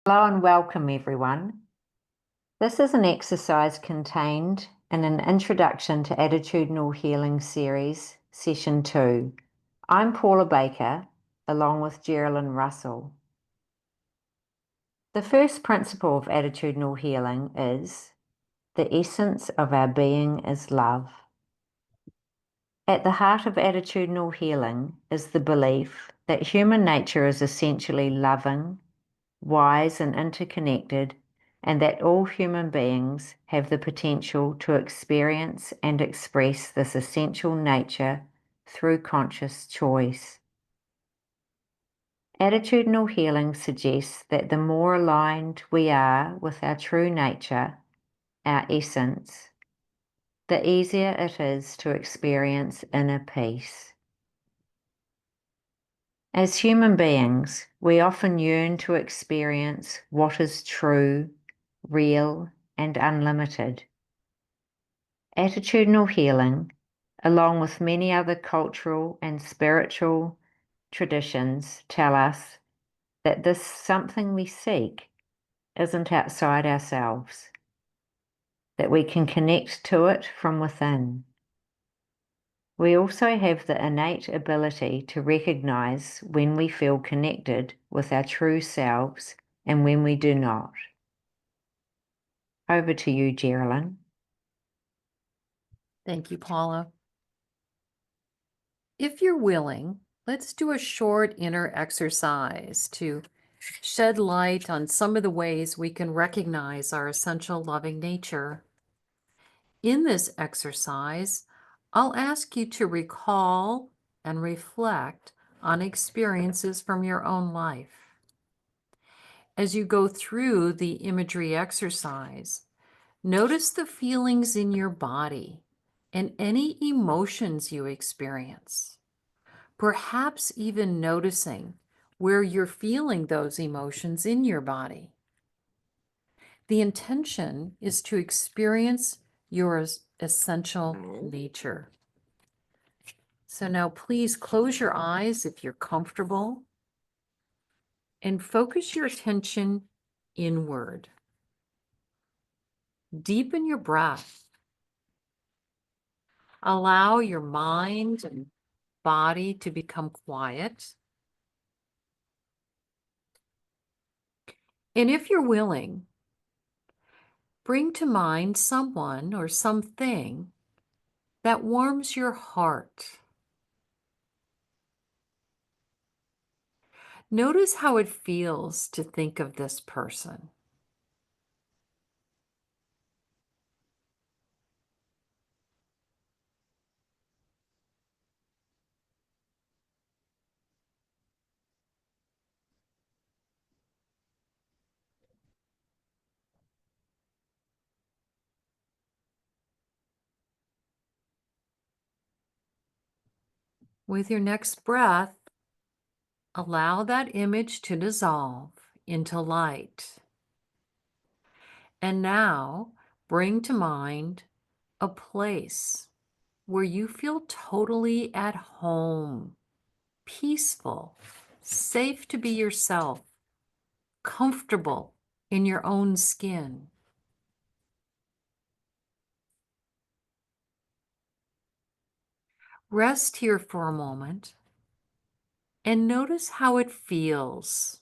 Hello and welcome, everyone. This is an exercise contained in an Introduction to Attitudinal Healing series, Session 2. I'm Paula Baker, along with Geraldine Russell. The first principle of attitudinal healing is the essence of our being is love. At the heart of attitudinal healing is the belief that human nature is essentially loving, wise, and interconnected, and that all human beings have the potential to experience and express this essential nature through conscious choice. Attitudinal healing suggests that the more aligned we are with our true nature, our essence, the easier it is to experience inner peace. As human beings, we often yearn to experience what is true, real, and unlimited. Attitudinal healing, along with many other cultural and spiritual traditions, tell us that this something we seek isn't outside ourselves, that we can connect to it from within. We also have the innate ability to recognize when we feel connected with our true selves and when we do not. Over to you, Geraldine. Thank you, Paula. If you're willing, let's do a short inner exercise to shed light on some of the ways we can recognize our essential loving nature. In this exercise, I'll ask you to recall and reflect on experiences from your own life. As you go through the imagery exercise, notice the feelings in your body and any emotions you experience. Perhaps even noticing where you're feeling those emotions in your body. The intention is to experience your essential nature. So now please close your eyes if you're comfortable and focus your attention inward. Deepen your breath. Allow your mind and body to become quiet. And if you're willing, bring to mind someone or something that warms your heart. Notice how it feels to think of this person. With your next breath, allow that image to dissolve into light. And now bring to mind a place where you feel totally at home, peaceful, safe to be yourself, comfortable in your own skin. Rest here for a moment and notice how it feels.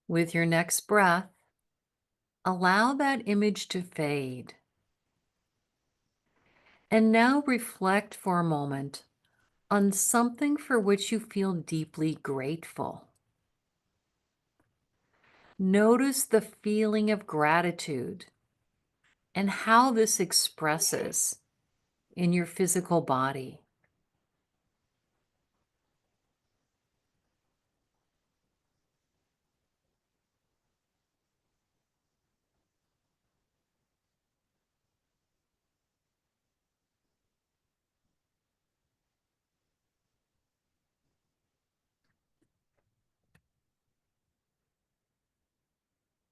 With your next breath, allow that image to fade. And now reflect for a moment on something for which you feel deeply grateful. Notice the feeling of gratitude and how this expresses in your physical body.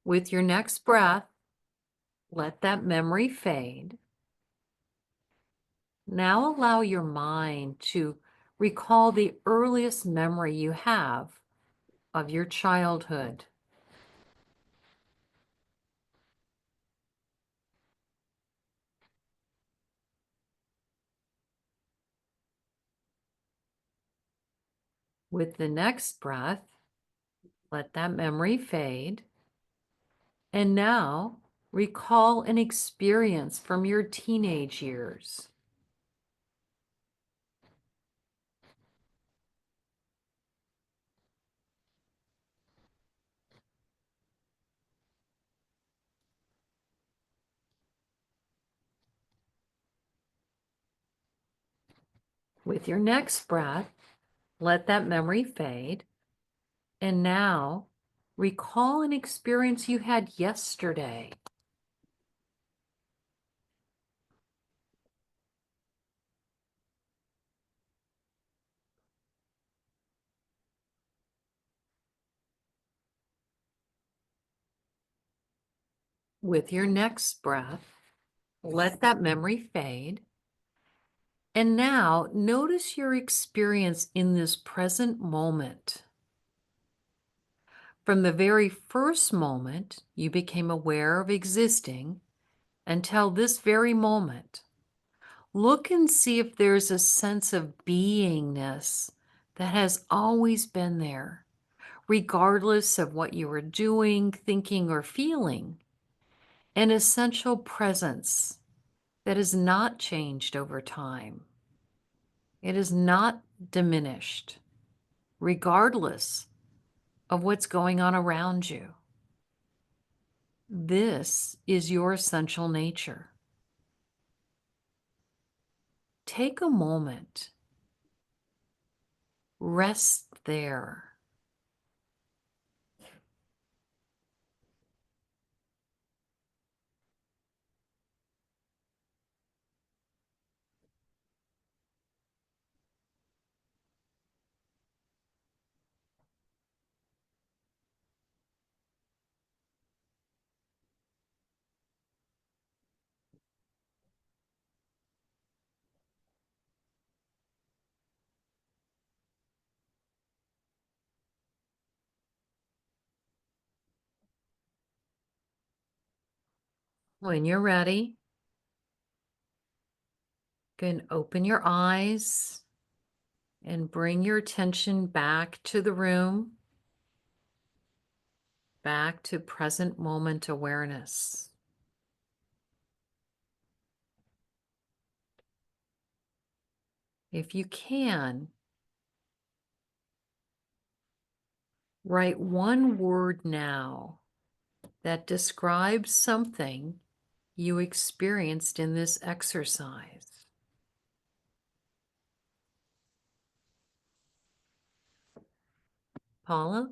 With your next breath, let that memory fade. Now allow your mind to recall the earliest memory you have of your childhood. With the next breath, let that memory fade. And now recall an experience from your teenage years. With your next breath, let that memory fade. And now recall an experience you had yesterday. With your next breath, let that memory fade. And now notice your experience in this present moment. From the very first moment you became aware of existing until this very moment, look and see if there's a sense of beingness that has always been there, regardless of what you were doing, thinking, or feeling. An essential presence that has not changed over time. It is not diminished, regardless of what's going on around you. This is your essential nature. Take a moment, rest there. When you're ready, you can open your eyes and bring your attention back to the room, back to present moment awareness. If you can, write one word now that describes something you experienced in this exercise. Paula?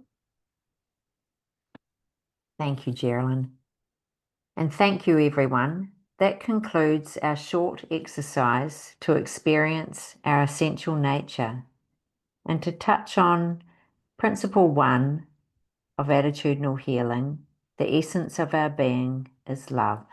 Thank you, Geraldine. And thank you, everyone. That concludes our short exercise to experience our essential nature and to touch on Principle 1 of Attitudinal Healing. The essence of our being is love.